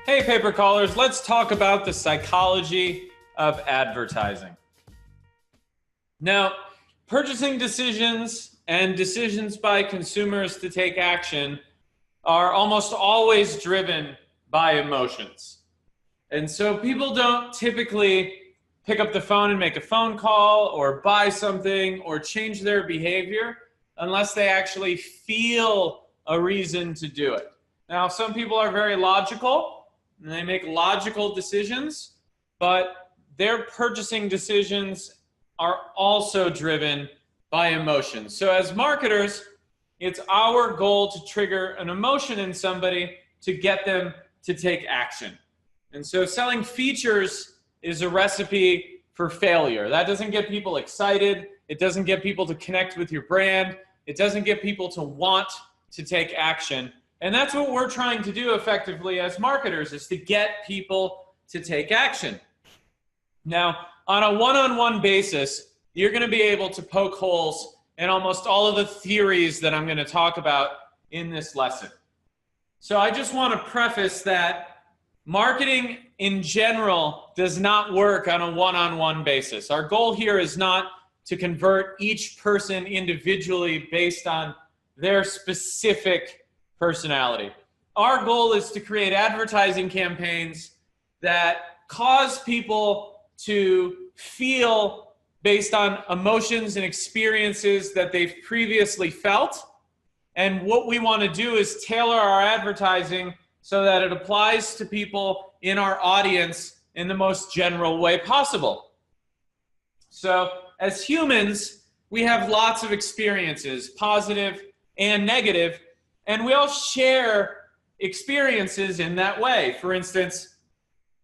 Hey, paper callers, let's talk about the psychology of advertising. Now, purchasing decisions and decisions by consumers to take action are almost always driven by emotions. And so people don't typically pick up the phone and make a phone call or buy something or change their behavior unless they actually feel a reason to do it. Now, some people are very logical and they make logical decisions, but their purchasing decisions are also driven by emotions. So as marketers, it's our goal to trigger an emotion in somebody to get them to take action. And so selling features is a recipe for failure. That doesn't get people excited. It doesn't get people to connect with your brand. It doesn't get people to want to take action. And that's what we're trying to do effectively as marketers, is to get people to take action. Now, on a one-on-one basis, you're going to be able to poke holes in almost all of the theories that I'm going to talk about in this lesson. So I just want to preface that marketing in general does not work on a one-on-one basis. Our goal here is not to convert each person individually based on their specific personality. Our goal is to create advertising campaigns that cause people to feel based on emotions and experiences that they've previously felt. And what we want to do is tailor our advertising so that it applies to people in our audience in the most general way possible. So as humans, we have lots of experiences, positive and negative, and we all share experiences in that way. For instance,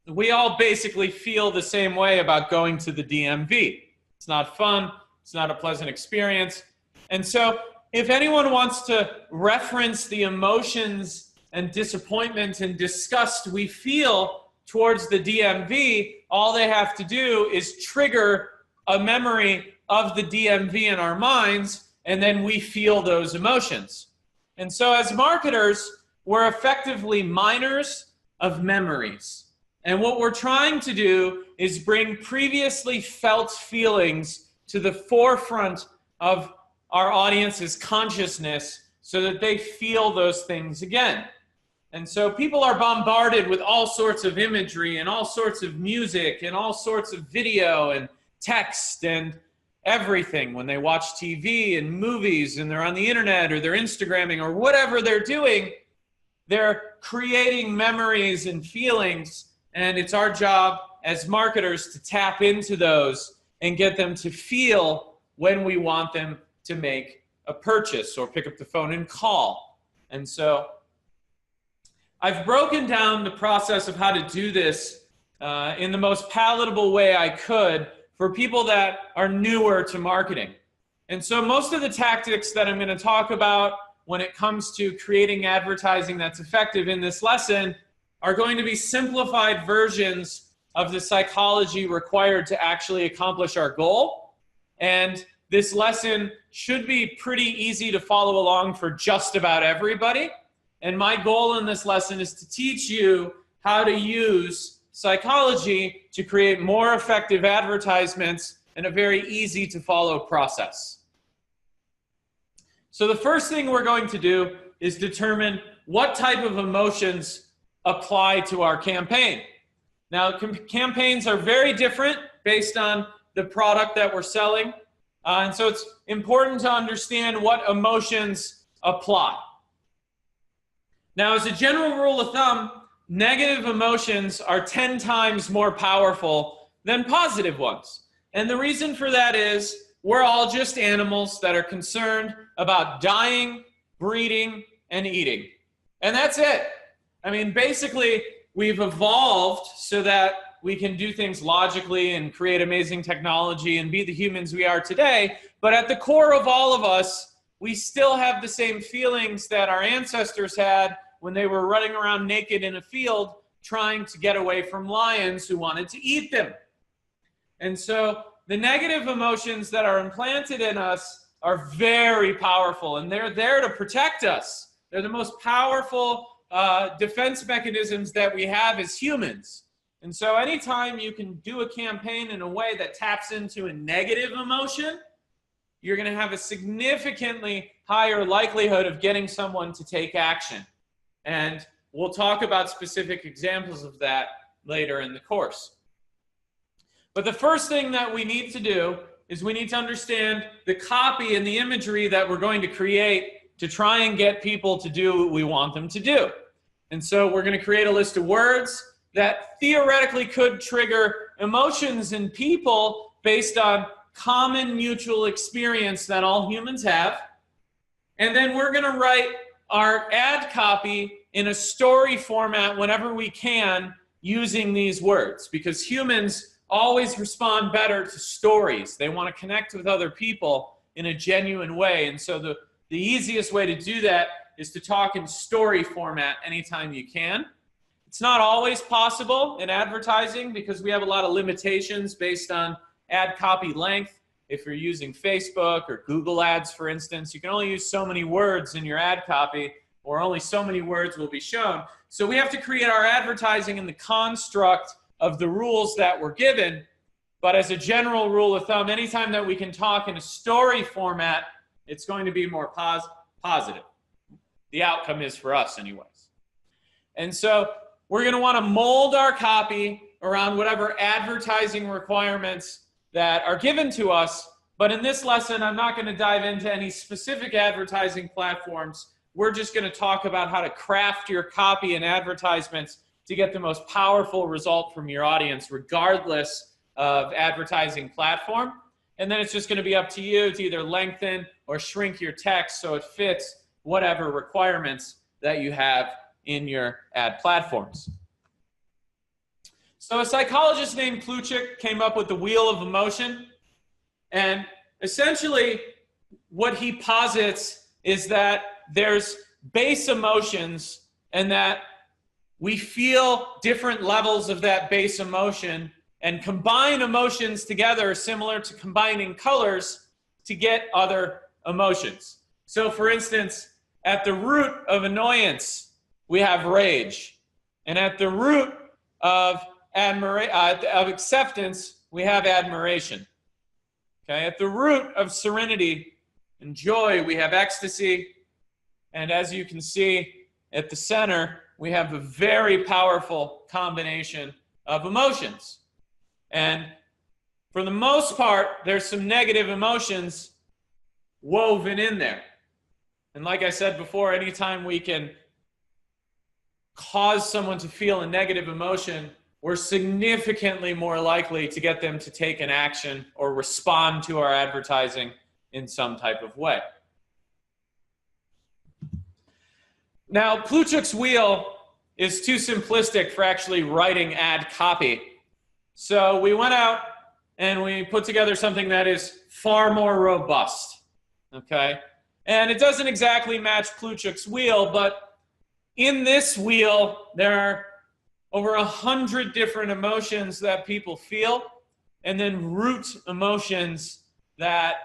we all basically feel the same way about going to the DMV. It's not fun. It's not a pleasant experience. And so if anyone wants to reference the emotions and disappointment and disgust we feel towards the DMV, all they have to do is trigger a memory of the DMV in our minds, and then we feel those emotions. And so as marketers, we're effectively miners of memories. And what we're trying to do is bring previously felt feelings to the forefront of our audience's consciousness so that they feel those things again. And so people are bombarded with all sorts of imagery and all sorts of music and all sorts of video and text and everything when they watch TV and movies and they're on the internet or they're Instagramming or whatever they're doing. They're creating memories and feelings, and it's our job as marketers to tap into those and get them to feel when we want them to make a purchase or pick up the phone and call. And so I've broken down the process of how to do this in the most palatable way I could for people that are newer to marketing. And so most of the tactics that I'm going to talk about when it comes to creating advertising that's effective in this lesson are going to be simplified versions of the psychology required to actually accomplish our goal. And this lesson should be pretty easy to follow along for just about everybody. And my goal in this lesson is to teach you how to use psychology to create more effective advertisements in a very easy to follow process. So the first thing we're going to do is determine what type of emotions apply to our campaign. Now, campaigns are very different based on the product that we're selling. And so it's important to understand what emotions apply. Now, as a general rule of thumb, negative emotions are 10 times more powerful than positive ones. And the reason for that is we're all just animals that are concerned about dying, breeding, and eating. And that's it. I mean, basically, we've evolved so that we can do things logically and create amazing technology and be the humans we are today. But at the core of all of us, we still have the same feelings that our ancestors had when they were running around naked in a field trying to get away from lions who wanted to eat them. And so the negative emotions that are implanted in us are very powerful, and they're there to protect us. They're the most powerful defense mechanisms that we have as humans. And so anytime you can do a campaign in a way that taps into a negative emotion, you're going to have a significantly higher likelihood of getting someone to take action. And we'll talk about specific examples of that later in the course. But the first thing that we need to do is we need to understand the copy and the imagery that we're going to create to try and get people to do what we want them to do. And so we're going to create a list of words that theoretically could trigger emotions in people based on common mutual experience that all humans have. And then we're going to write our ad copy in a story format whenever we can using these words, because humans always respond better to stories. They want to connect with other people in a genuine way. And so the easiest way to do that is to talk in story format anytime you can. It's not always possible in advertising because we have a lot of limitations based on ad copy length. If you're using Facebook or Google Ads, for instance, you can only use so many words in your ad copy, or only so many words will be shown. So we have to create our advertising in the construct of the rules that we're given. But as a general rule of thumb, anytime that we can talk in a story format, it's going to be more positive. The outcome is for us anyways. And so we're going to want to mold our copy around whatever advertising requirements that are given to us. But in this lesson, I'm not going to dive into any specific advertising platforms. We're just going to talk about how to craft your copy and advertisements to get the most powerful result from your audience, regardless of advertising platform. And then it's just going to be up to you to either lengthen or shrink your text so it fits whatever requirements that you have in your ad platforms. So a psychologist named Plutchik came up with the wheel of emotion. And essentially what he posits is that there's base emotions and that we feel different levels of that base emotion and combine emotions together similar to combining colors to get other emotions. So for instance, at the root of annoyance, we have rage. And at the root of acceptance, we have admiration. Okay? At the root of serenity and joy, we have ecstasy. And as you can see at the center, we have a very powerful combination of emotions. And for the most part, there's some negative emotions woven in there. And like I said before, anytime we can cause someone to feel a negative emotion, we're significantly more likely to get them to take an action or respond to our advertising in some type of way. Now, Plutchik's wheel is too simplistic for actually writing ad copy. So we went out and we put together something that is far more robust, okay? And it doesn't exactly match Plutchik's wheel, but in this wheel, there are over 100 different emotions that people feel, and then root emotions that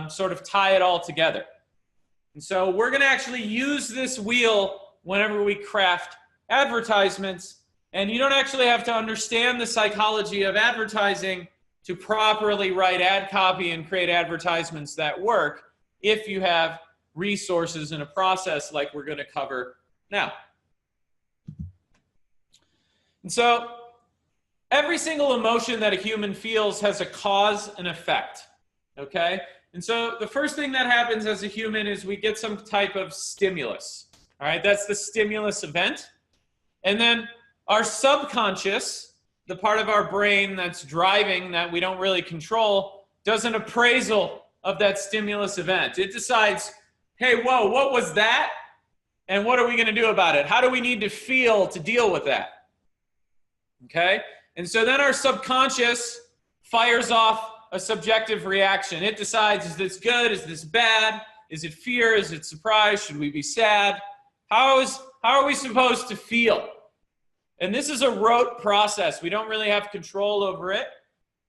sort of tie it all together. And so we're going to actually use this wheel whenever we craft advertisements, and you don't actually have to understand the psychology of advertising to properly write ad copy and create advertisements that work if you have resources and a process like we're going to cover now. And so every single emotion that a human feels has a cause and effect, okay? And so the first thing that happens as a human is we get some type of stimulus, all right? That's the stimulus event. And then our subconscious, the part of our brain that's driving that we don't really control, does an appraisal of that stimulus event. It decides, hey, whoa, what was that? And what are we going to do about it? How do we need to feel to deal with that? Okay? And so then our subconscious fires off a subjective reaction. It decides, is this good? Is this bad? Is it fear? Is it surprise? Should we be sad? How are we supposed to feel? And this is a rote process. We don't really have control over it.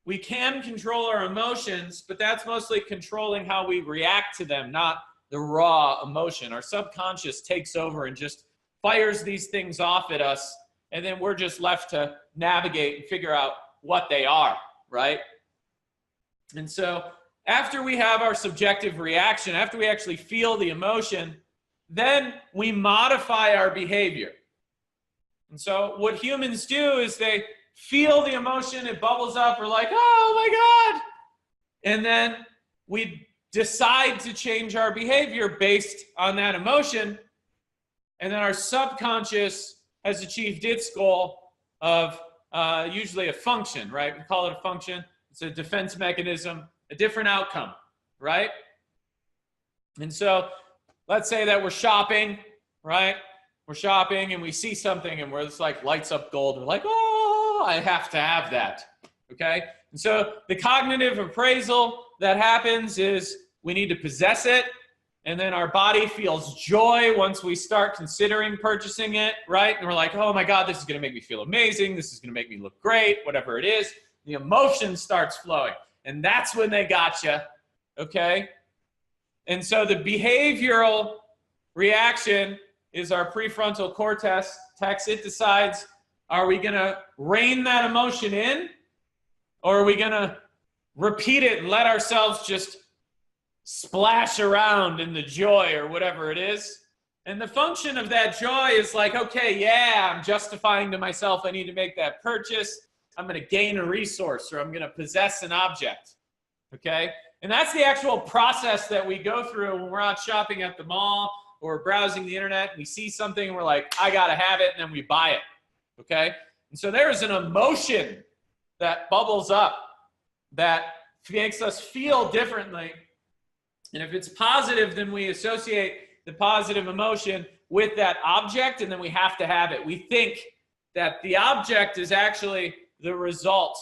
We can control our emotions, but that's mostly controlling how we react to them, not the raw emotion. Our subconscious takes over and just fires these things off at us, and then we're just left to navigate and figure out what they are, right? And so after we have our subjective reaction, after we actually feel the emotion, then we modify our behavior. And so what humans do is they feel the emotion, it bubbles up, we're like, oh my God. And then we decide to change our behavior based on that emotion. And then our subconscious has achieved its goal of usually a function, right? We call it a function. It's a defense mechanism, a different outcome, right? And so let's say that we're shopping, right? We're shopping and we see something and we're just like lights up gold. We're like, oh, I have to have that, okay? And so the cognitive appraisal that happens is we need to possess it, and then our body feels joy once we start considering purchasing it, right? And we're like, oh my God, this is gonna make me feel amazing. This is gonna make me look great, whatever it is. The emotion starts flowing, and that's when they gotcha, okay? And so the behavioral reaction is our prefrontal cortex. It decides, are we gonna rein that emotion in, or are we gonna repeat it and let ourselves just splash around in the joy or whatever it is? And the function of that joy is like, okay, yeah, I'm justifying to myself I need to make that purchase. I'm going to gain a resource, or I'm going to possess an object, okay? And that's the actual process that we go through when we're out shopping at the mall or browsing the internet, and we see something and we're like, I got to have it, and then we buy it, okay? And so there is an emotion that bubbles up that makes us feel differently. And if it's positive, then we associate the positive emotion with that object, and then we have to have it. We think that the object is actually the result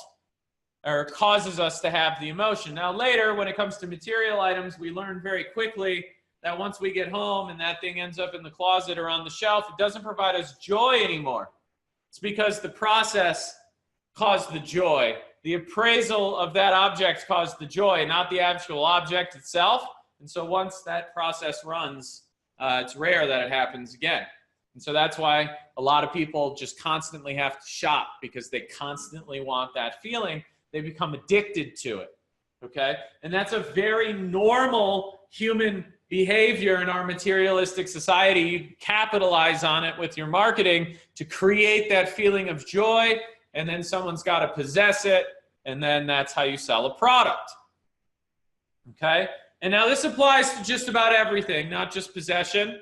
or causes us to have the emotion. Now later, when it comes to material items, we learn very quickly that once we get home and that thing ends up in the closet or on the shelf, it doesn't provide us joy anymore. It's because the process caused the joy. The appraisal of that object caused the joy, not the actual object itself. And so once that process runs, it's rare that it happens again. And so that's why a lot of people just constantly have to shop, because they constantly want that feeling. They become addicted to it, okay? And that's a very normal human behavior in our materialistic society. You capitalize on it with your marketing to create that feeling of joy, and then someone's got to possess it, and then that's how you sell a product, okay? And now this applies to just about everything, not just possession,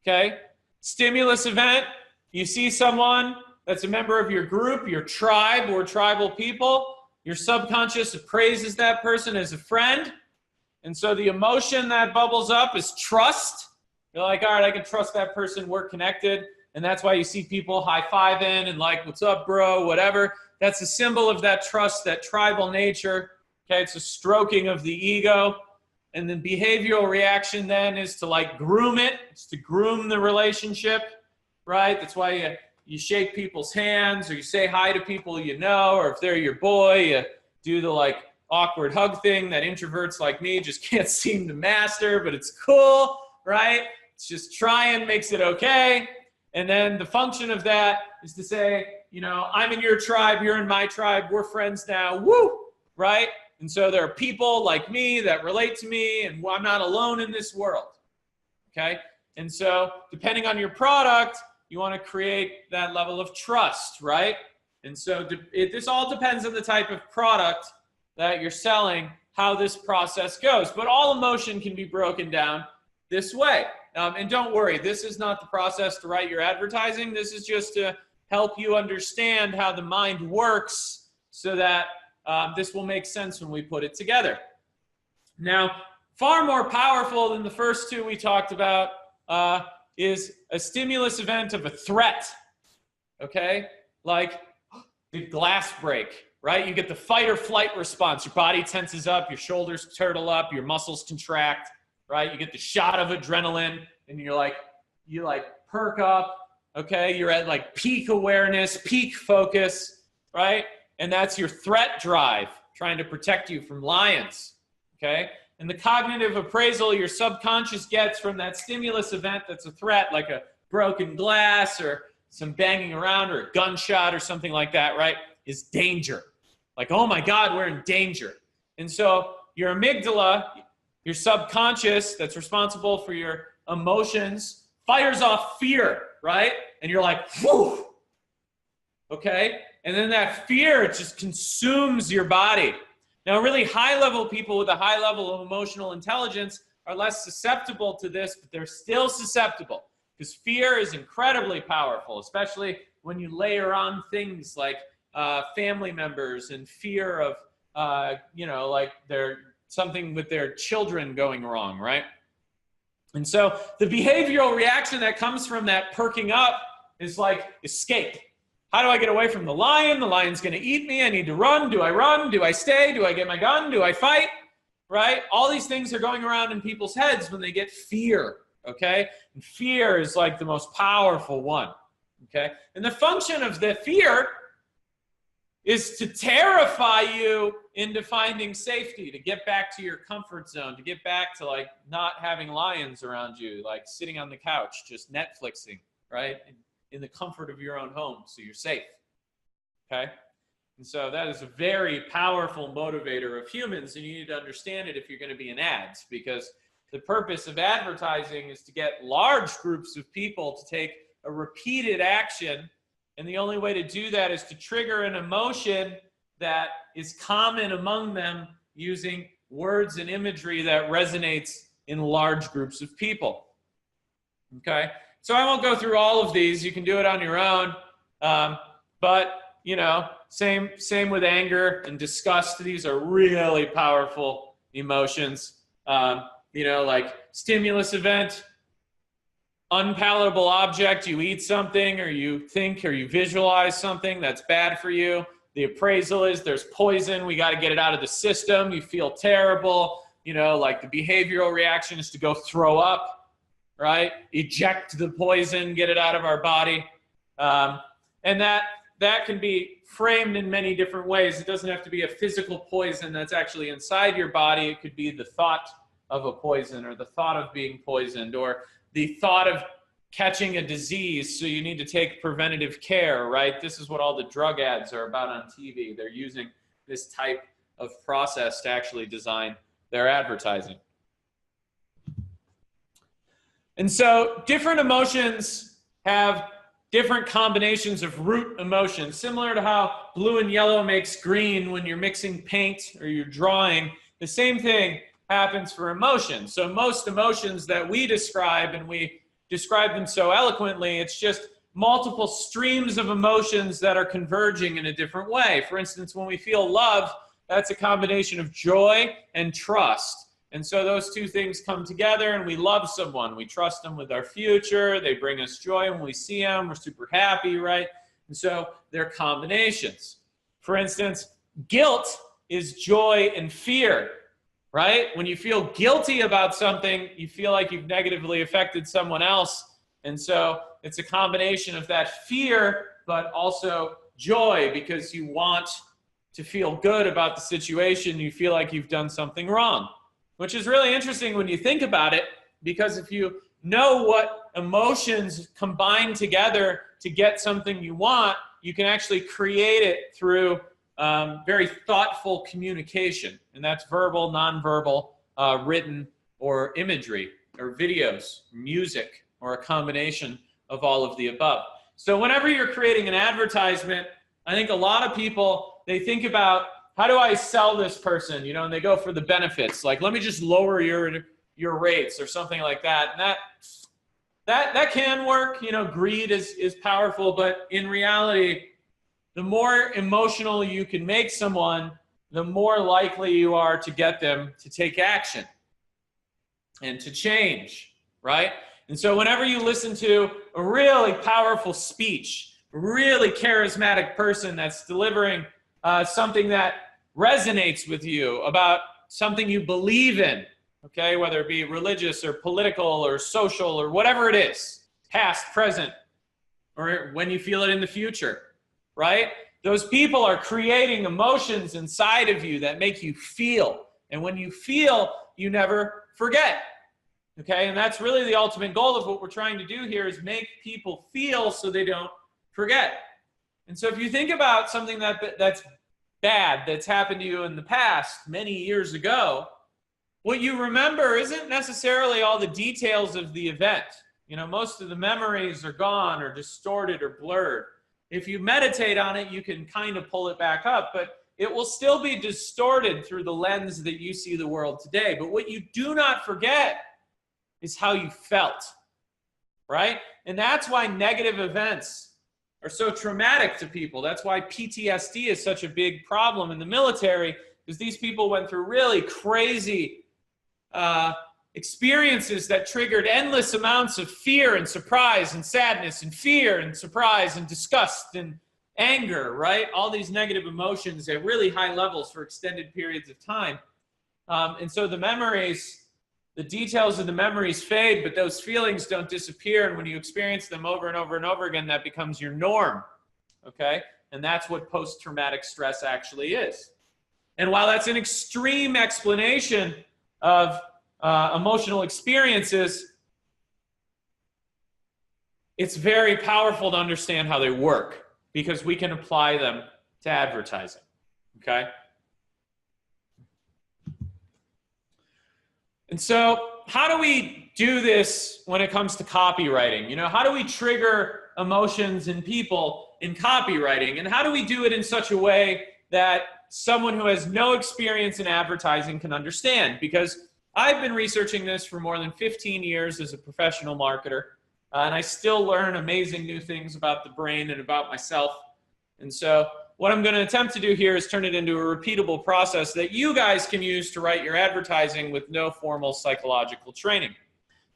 okay? Stimulus event, you see someone that's a member of your group, your tribe, or tribal people, your subconscious appraises that person as a friend, and so the emotion that bubbles up is trust. You're like, all right, I can trust that person, we're connected, and that's why you see people high-fiving and like, what's up, bro, whatever. That's a symbol of that trust, that tribal nature, okay? It's a stroking of the ego. And the behavioral reaction then is to like groom it. It's to groom the relationship, right? That's why you shake people's hands, or you say hi to people you know, or if they're your boy, you do the like awkward hug thing that introverts like me just can't seem to master, but it's cool, right? It's just trying makes it okay. And then the function of that is to say, you know, I'm in your tribe, you're in my tribe, we're friends now, woo, right? And so there are people like me that relate to me, and I'm not alone in this world, okay? And so depending on your product, you want to create that level of trust, right? And so this all depends on the type of product that you're selling, how this process goes. But all emotion can be broken down this way. And don't worry, this is not the process to write your advertising. This is just to help you understand how the mind works, so that this will make sense when we put it together. Now, far more powerful than the first two we talked about is a stimulus event of a threat, okay? Like the glass break, right? You get the fight or flight response. Your body tenses up, your shoulders turtle up, your muscles contract, right? You get the shot of adrenaline, and you perk up, okay? You're at like peak awareness, peak focus, right? And that's your threat drive, trying to protect you from lions, okay? And the cognitive appraisal your subconscious gets from that stimulus event that's a threat, like a broken glass or some banging around or a gunshot or something like that, right, is danger. Like, oh my God, we're in danger. And so your amygdala, your subconscious that's responsible for your emotions, fires off fear, right? And you're like, whew, okay? And then that fear, it just consumes your body. Now, really high-level people with a high level of emotional intelligence are less susceptible to this, but they're still susceptible because fear is incredibly powerful, especially when you layer on things like family members and fear of, like something with their children going wrong, right? And so the behavioral reaction that comes from that perking up is like escape. How do I get away from the lion? The lion's going to eat me. I need to run. Do I run? Do I stay? Do I get my gun? Do I fight? Right? All these things are going around in people's heads when they get fear, okay? And fear is like the most powerful one, okay? And the function of the fear is to terrify you into finding safety, to get back to your comfort zone, to get back to like not having lions around you, like sitting on the couch, just Netflixing, right? In the comfort of your own home, so you're safe, okay? And so that is a very powerful motivator of humans, and you need to understand it if you're going to be in ads, because the purpose of advertising is to get large groups of people to take a repeated action, and the only way to do that is to trigger an emotion that is common among them using words and imagery that resonates in large groups of people, okay? So I won't go through all of these. You can do it on your own. But, same with anger and disgust. These are really powerful emotions. Like stimulus event, unpalatable object. You eat something or you think or you visualize something that's bad for you. The appraisal is there's poison. We got to get it out of the system. You feel terrible. Like the behavioral reaction is to go throw up. Right? Eject the poison, get it out of our body. And that can be framed in many different ways. It doesn't have to be a physical poison that's actually inside your body. It could be the thought of a poison or the thought of being poisoned or the thought of catching a disease, so you need to take preventative care, right? This is what all the drug ads are about on TV. They're using this type of process to actually design their advertising. And so different emotions have different combinations of root emotions, similar to how blue and yellow makes green when you're mixing paint or you're drawing. The same thing happens for emotions. So most emotions that we describe, and we describe them so eloquently, it's just multiple streams of emotions that are converging in a different way. For instance, when we feel love, that's a combination of joy and trust. And so those two things come together and we love someone. We trust them with our future. They bring us joy when we see them. We're super happy, right? And so they're combinations. For instance, guilt is joy and fear, right? When you feel guilty about something, you feel like you've negatively affected someone else. And so it's a combination of that fear, but also joy because you want to feel good about the situation. You feel like you've done something wrong. Which is really interesting when you think about it, because if you know what emotions combine together to get something you want, you can actually create it through very thoughtful communication. And that's verbal, nonverbal, written, or imagery, or videos, music, or a combination of all of the above. So whenever you're creating an advertisement, I think a lot of people, they think about, how do I sell this person? And they go for the benefits. Like, let me just lower your rates or something like that. And that can work. Greed is powerful. But in reality, the more emotional you can make someone, the more likely you are to get them to take action and to change, right? And so whenever you listen to a really powerful speech, a really charismatic person that's delivering something that resonates with you about something you believe in, okay, whether it be religious or political or social or whatever it is, past, present, or when you feel it in the future, right? Those people are creating emotions inside of you that make you feel. And when you feel, you never forget. Okay, and that's really the ultimate goal of what we're trying to do here is make people feel so they don't forget. And so if you think about something that's bad that's happened to you in the past many years ago, what you remember isn't necessarily all the details of the event. You know, most of the memories are gone or distorted or blurred. If you meditate on it, you can kind of pull it back up, but it will still be distorted through the lens that you see the world today. But what you do not forget is how you felt, right? And that's why negative events are so traumatic to people. That's why PTSD is such a big problem in the military, because these people went through really crazy experiences that triggered endless amounts of fear and surprise and sadness and fear and surprise and disgust and anger, right? All these negative emotions at really high levels for extended periods of time. And so the memories, the details of the memories fade, but those feelings don't disappear. And when you experience them over and over and over again, that becomes your norm, okay? And that's what post-traumatic stress actually is. And while that's an extreme explanation of emotional experiences, it's very powerful to understand how they work because we can apply them to advertising, okay? And so how do we do this when it comes to copywriting? You know, how do we trigger emotions in people in copywriting? And how do we do it in such a way that someone who has no experience in advertising can understand? Because I've been researching this for more than 15 years as a professional marketer, and I still learn amazing new things about the brain and about myself. And so what I'm going to attempt to do here is turn it into a repeatable process that you guys can use to write your advertising with no formal psychological training.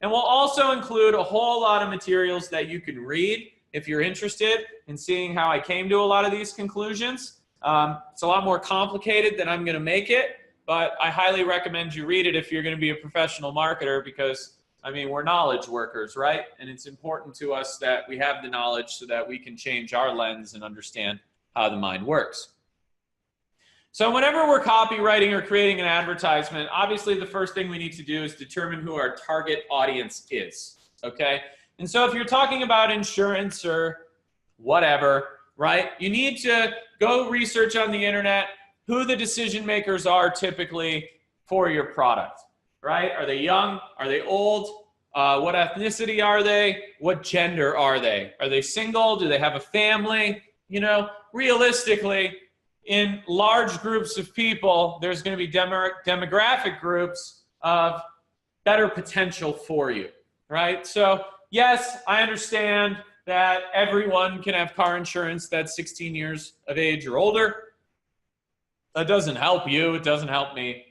And we'll also include a whole lot of materials that you can read if you're interested in seeing how I came to a lot of these conclusions. It's a lot more complicated than I'm going to make it, but I highly recommend you read it if you're going to be a professional marketer because, I mean, we're knowledge workers, right? And it's important to us that we have the knowledge so that we can change our lens and understand how the mind works. So whenever we're copywriting or creating an advertisement, obviously the first thing we need to do is determine who our target audience is, okay? And so if you're talking about insurance or whatever, right, you need to go research on the internet who the decision makers are typically for your product, right? Are they young? Are they old? What ethnicity are they? What gender are they? Are they single? Do they have a family? You know, realistically, in large groups of people, there's going to be demographic groups of better potential for you, right? So yes, I understand that everyone can have car insurance that's 16 years of age or older. That doesn't help you. It doesn't help me.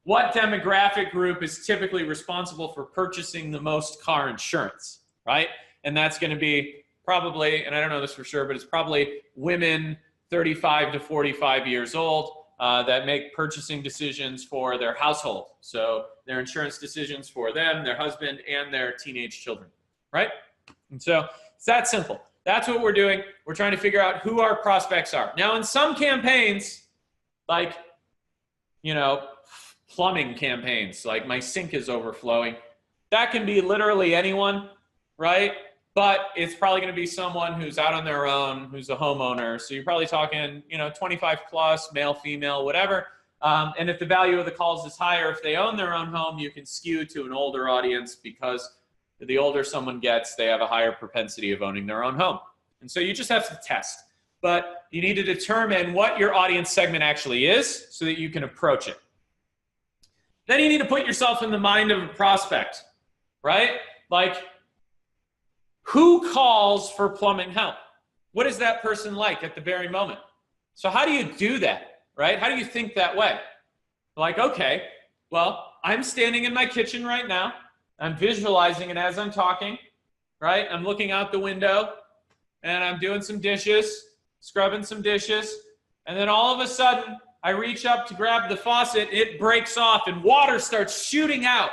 What demographic group is typically responsible for purchasing the most car insurance, right? And that's going to be probably, and I don't know this for sure, but it's probably women 35 to 45 years old that make purchasing decisions for their household. So their insurance decisions for them, their husband, and their teenage children, right? And so it's that simple. That's what we're doing. We're trying to figure out who our prospects are. Now, in some campaigns, like, you know, plumbing campaigns, like my sink is overflowing, that can be literally anyone, right? But it's probably going to be someone who's out on their own, who's a homeowner. So you're probably talking, you know, 25 plus, male, female, whatever. And if the value of the calls is higher, if they own their own home, you can skew to an older audience because the older someone gets, they have a higher propensity of owning their own home. And so you just have to test. But you need to determine what your audience segment actually is so that you can approach it. Then you need to put yourself in the mind of a prospect, right? Like, who calls for plumbing help? What is that person like at the very moment? So how do you do that, right? How do you think that way? Like, okay, well, I'm standing in my kitchen right now. I'm visualizing it as I'm talking, right? I'm looking out the window and I'm doing some dishes, scrubbing some dishes. And then all of a sudden, I reach up to grab the faucet, it breaks off and water starts shooting out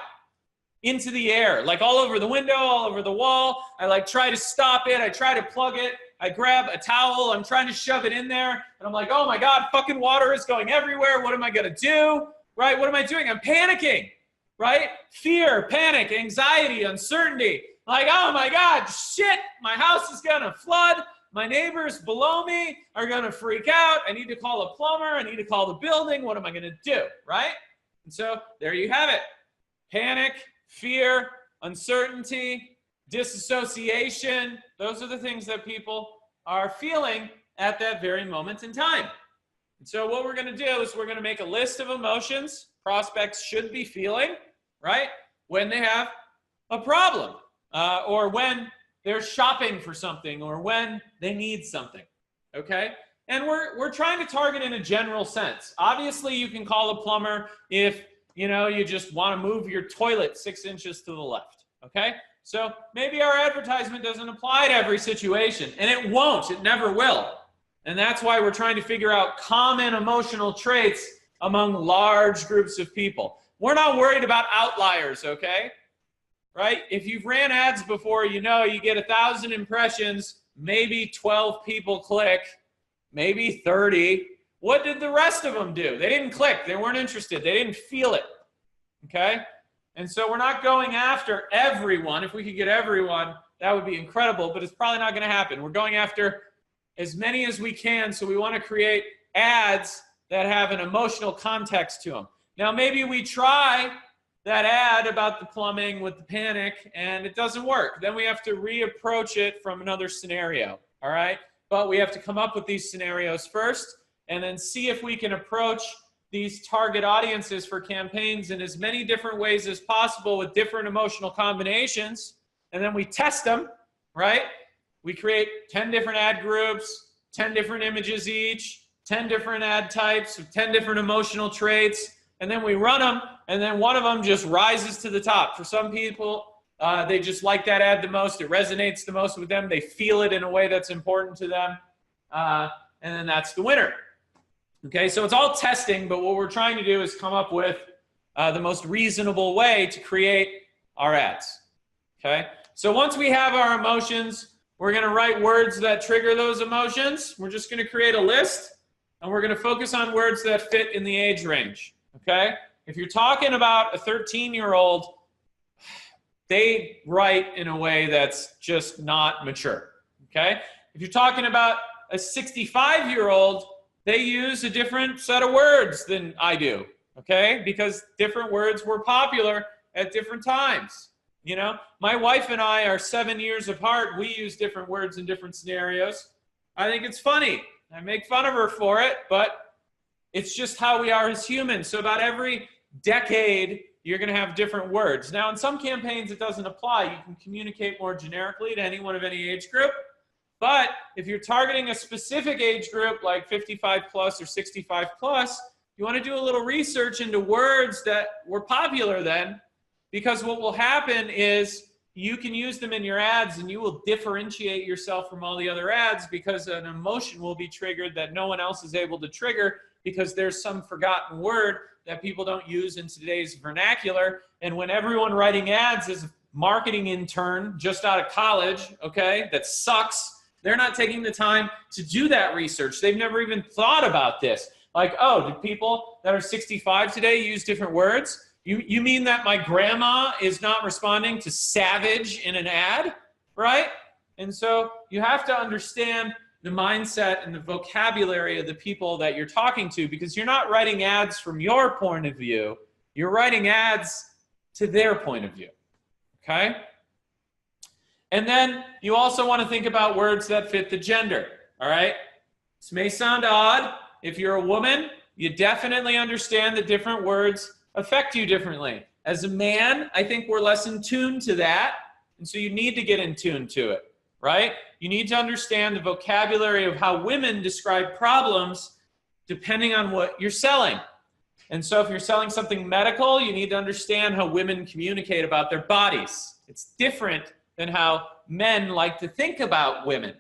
into the air, like all over the window, all over the wall. I like try to stop it. I try to plug it. I grab a towel. I'm trying to shove it in there. And I'm like, oh my God, fucking water is going everywhere. What am I going to do? Right? What am I doing? I'm panicking. right? Fear, panic, anxiety, uncertainty. Like, oh my God, shit, my house is gonna flood. My neighbors below me are gonna freak out. I need to call a plumber. I need to call the building. What am I gonna do, right? And so there you have it. Panic, fear, uncertainty, disassociation. Those are the things that people are feeling at that very moment in time. And so what we're going to do is we're going to make a list of emotions prospects should be feeling, right, when they have a problem, or when they're shopping for something, or when they need something, okay? And we're trying to target in a general sense. Obviously, you can call a plumber if, you just want to move your toilet 6 inches to the left, okay? So maybe our advertisement doesn't apply to every situation, and it won't. It never will. And that's why we're trying to figure out common emotional traits among large groups of people. We're not worried about outliers, okay? Right? If you've ran ads before, you get 1,000 impressions, maybe 12 people click, maybe 30. What did the rest of them do? They didn't click. They weren't interested. They didn't feel it, okay? And so we're not going after everyone. If we could get everyone, that would be incredible, but it's probably not going to happen. We're going after as many as we can, so we want to create ads that have an emotional context to them. Now, maybe we try that ad about the plumbing with the panic, and it doesn't work. Then we have to reapproach it from another scenario, all right? But we have to come up with these scenarios first, and then see if we can approach these target audiences for campaigns in as many different ways as possible with different emotional combinations, and then we test them, right? We create 10 different ad groups, 10 different images each, 10 different ad types, 10 different emotional traits, and then we run them, and then one of them just rises to the top. For some people, they just like that ad the most. It resonates the most with them. They feel it in a way that's important to them, and then that's the winner. Okay, so it's all testing, but what we're trying to do is come up with the most reasonable way to create our ads. Okay, so once we have our emotions, we're going to write words that trigger those emotions. We're just going to create a list, and we're going to focus on words that fit in the age range. Okay, if you're talking about a 13-year-old, they write in a way that's just not mature. Okay, if you're talking about a 65-year-old, they use a different set of words than I do, okay? Because different words were popular at different times. My wife and I are 7 years apart. We use different words in different scenarios. I think it's funny. I make fun of her for it, but it's just how we are as humans. So about every decade, you're going to have different words. Now, in some campaigns, it doesn't apply. You can communicate more generically to anyone of any age group. But if you're targeting a specific age group like 55 plus or 65 plus, you want to do a little research into words that were popular then, because what will happen is you can use them in your ads and you will differentiate yourself from all the other ads because an emotion will be triggered that no one else is able to trigger because there's some forgotten word that people don't use in today's vernacular. And when everyone writing ads is a marketing intern just out of college, okay, that sucks. They're not taking the time to do that research. They've never even thought about this. Like, oh, do people that are 65 today use different words? You mean that my grandma is not responding to savage in an ad, right? And so you have to understand the mindset and the vocabulary of the people that you're talking to, because you're not writing ads from your point of view. You're writing ads to their point of view, okay? And then you also want to think about words that fit the gender, all right? This may sound odd. If you're a woman, you definitely understand that different words affect you differently. As a man, I think we're less in tune to that, and so you need to get in tune to it, right? You need to understand the vocabulary of how women describe problems depending on what you're selling. And so if you're selling something medical, you need to understand how women communicate about their bodies. It's different than how men like to think about women.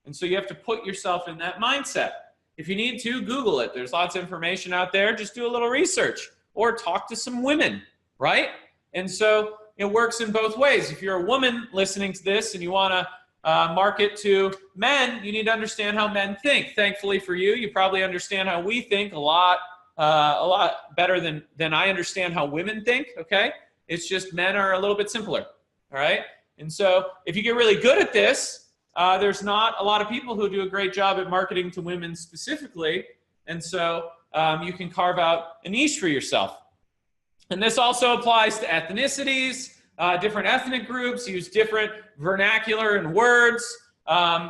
And so you have to put yourself in that mindset. If you need to, Google it. There's lots of information out there. Just do a little research or talk to some women, right? And so it works in both ways. If you're a woman listening to this and you want to market to men, you need to understand how men think. Thankfully for you, you probably understand how we think a lot better than I understand how women think, okay? It's just men are a little bit simpler, all right? And so if you get really good at this, there's not a lot of people who do a great job at marketing to women specifically, and so you can carve out a niche for yourself. And this also applies to ethnicities. Different ethnic groups use different vernacular and words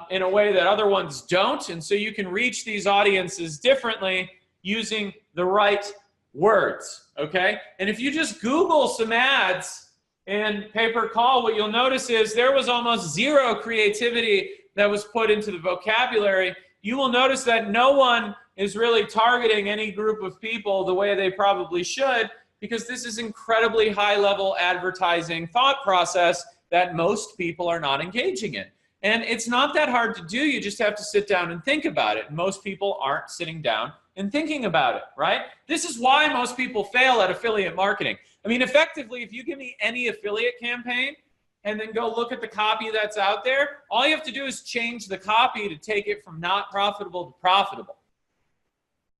in a way that other ones don't, and so you can reach these audiences differently using the right words, okay? And if you just Google some ads and pay-per-call, what you'll notice is there was almost zero creativity that was put into the vocabulary. You will notice that no one is really targeting any group of people the way they probably should, because this is incredibly high-level advertising thought process that most people are not engaging in. And it's not that hard to do. You just have to sit down and think about it. Most people aren't sitting down and thinking about it, right? This is why most people fail at affiliate marketing. I mean, effectively, if you give me any affiliate campaign and then go look at the copy that's out there, all you have to do is change the copy to take it from not profitable to profitable.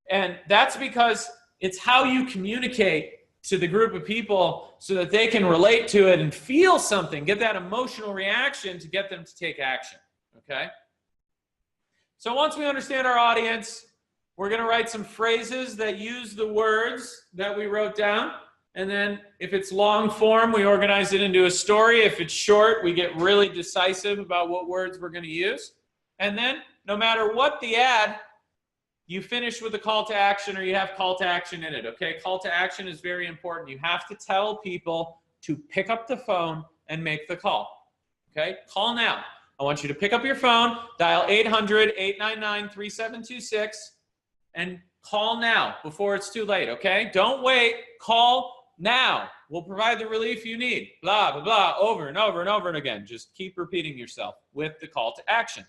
And that's because it's how you communicate to the group of people so that they can relate to it and feel something, get that emotional reaction to get them to take action, okay? So once we understand our audience, we're going to write some phrases that use the words that we wrote down. And then if it's long form, we organize it into a story. If it's short, we get really decisive about what words we're going to use. And then no matter what the ad, you finish with a call to action or you have call to action in it, okay? Call to action is very important. You have to tell people to pick up the phone and make the call, okay? Call now. I want you to pick up your phone, dial 800-899-3726, and call now before it's too late, okay? Don't wait. Call now. We'll provide the relief you need. Blah, blah, blah, over and over and over and again. Just keep repeating yourself with the call to action.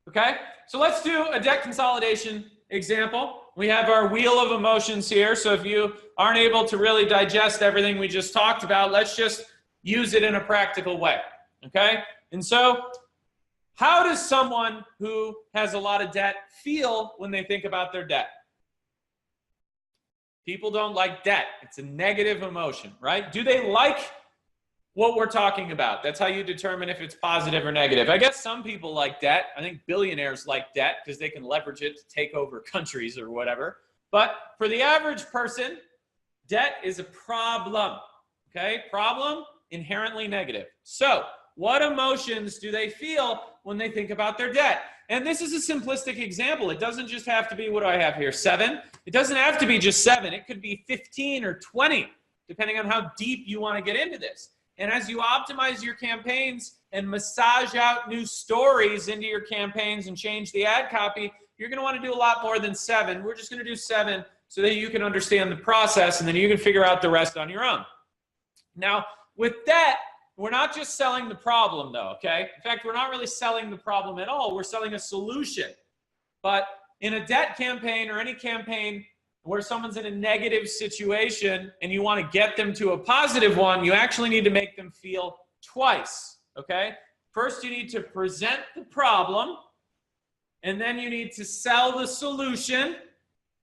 Okay, so let's do a debt consolidation example. We have our wheel of emotions here, so if you aren't able to really digest everything we just talked about, let's just use it in a practical way, okay? And so how does someone who has a lot of debt feel when they think about their debt? People don't like debt. It's a negative emotion, right? Do they like what we're talking about? That's how you determine if it's positive or negative. I guess some people like debt. I think billionaires like debt because they can leverage it to take over countries or whatever. But for the average person, debt is a problem, okay? Problem, inherently negative. So what emotions do they feel when they think about their debt? And this is a simplistic example. It doesn't just have to be, what do I have here, 7? It doesn't have to be just 7. It could be 15 or 20, depending on how deep you want to get into this. And as you optimize your campaigns and massage out new stories into your campaigns and change the ad copy, you're going to want to do a lot more than 7. We're just going to do 7 so that you can understand the process, and then you can figure out the rest on your own. Now, with that, we're not just selling the problem, though, okay? In fact, we're not really selling the problem at all. We're selling a solution. But in a debt campaign or any campaign where someone's in a negative situation and you want to get them to a positive one, you actually need to make them feel twice, okay? First, you need to present the problem, and then you need to sell the solution,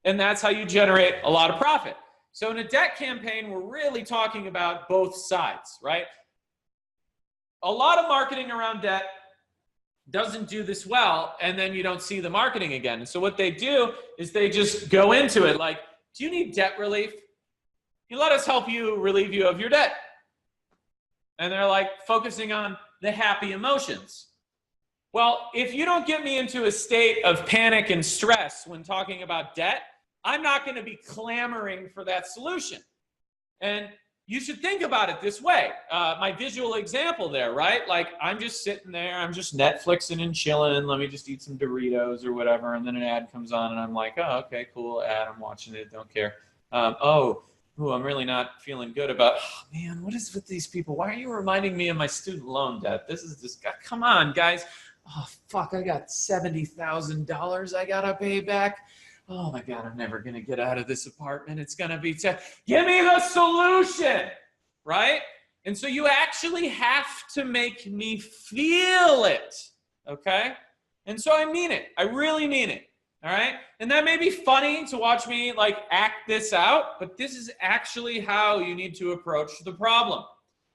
and that's how you generate a lot of profit. So in a debt campaign, we're really talking about both sides, right? A lot of marketing around debt doesn't do this well, and then you don't see the marketing again. And so what they do is they just go into it like, do you need debt relief? You let us help you relieve you of your debt. And they're like focusing on the happy emotions. Well, if you don't get me into a state of panic and stress when talking about debt, I'm not going to be clamoring for that solution. And you should think about it this way. My visual example there, right? Like I'm just sitting there, I'm just Netflixing and chilling. Let me just eat some Doritos or whatever. And then an ad comes on and I'm like, oh, okay, cool ad. I'm watching it. Don't care. I'm really not feeling good about, oh man, what is with these people? Why are you reminding me of my student loan debt? This is just, come on guys. Oh, fuck, I got $70,000 I got to pay back. Oh my God, I'm never going to get out of this apartment. It's going to be, give me the solution, right? And so you actually have to make me feel it, okay? And so I mean it. I really mean it. All right. And that may be funny to watch me like act this out, but this is actually how you need to approach the problem.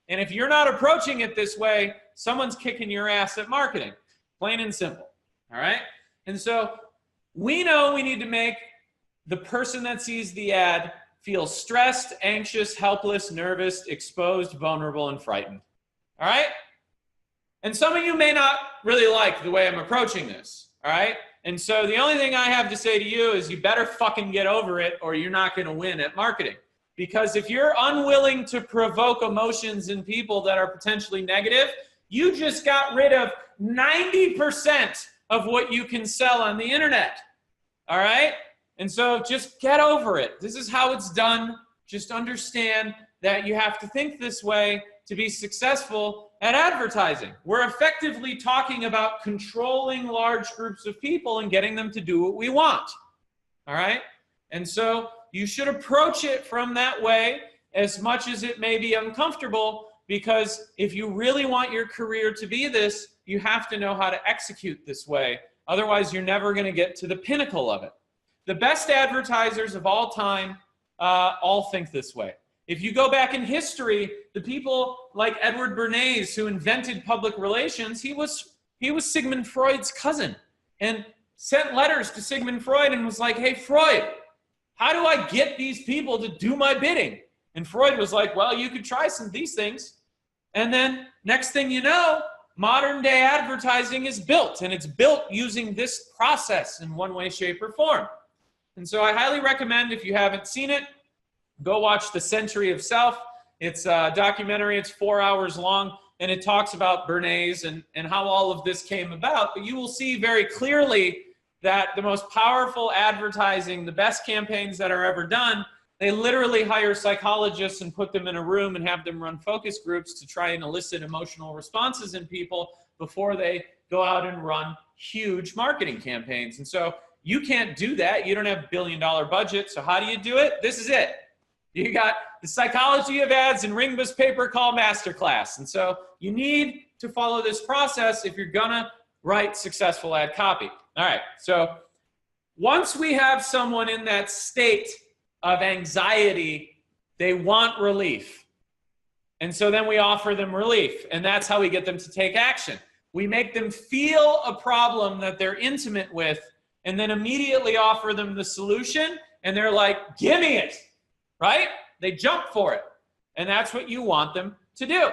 And if you're not approaching it this way, someone's kicking your ass at marketing, plain and simple. All right. And so we know we need to make the person that sees the ad feel stressed, anxious, helpless, nervous, exposed, vulnerable, and frightened. All right. And some of you may not really like the way I'm approaching this. All right. And so the only thing I have to say to you is you better fucking get over it or you're not going to win at marketing. Because if you're unwilling to provoke emotions in people that are potentially negative, you just got rid of 90% of what you can sell on the internet. All right? And so just get over it. This is how it's done. Just understand that you have to think this way to be successful at advertising. We're effectively talking about controlling large groups of people and getting them to do what we want. All right? And so you should approach it from that way as much as it may be uncomfortable, because if you really want your career to be this, you have to know how to execute this way. Otherwise, you're never going to get to the pinnacle of it. The best advertisers of all time all think this way. If you go back in history, the people like Edward Bernays, who invented public relations, he was Sigmund Freud's cousin and sent letters to Sigmund Freud and was like, hey, Freud, how do I get these people to do my bidding? And Freud was like, well, you could try some of these things. And then next thing you know, modern day advertising is built, and it's built using this process in one way, shape, or form. And so I highly recommend, if you haven't seen it, go watch The Century of Self. It's a documentary. It's 4 hours long, and it talks about Bernays and how all of this came about. But you will see very clearly that the most powerful advertising, the best campaigns that are ever done, they literally hire psychologists and put them in a room and have them run focus groups to try and elicit emotional responses in people before they go out and run huge marketing campaigns. And so you can't do that. You don't have $1 billion budget. So how do you do it? This is it. You got The Psychology of Ads and Ringba's paper called Masterclass. And so you need to follow this process if you're gonna write successful ad copy. All right, so once we have someone in that state of anxiety, they want relief. And so then we offer them relief, and that's how we get them to take action. We make them feel a problem that they're intimate with, and then immediately offer them the solution, and they're like, give me it, right? They jump for it, and that's what you want them to do.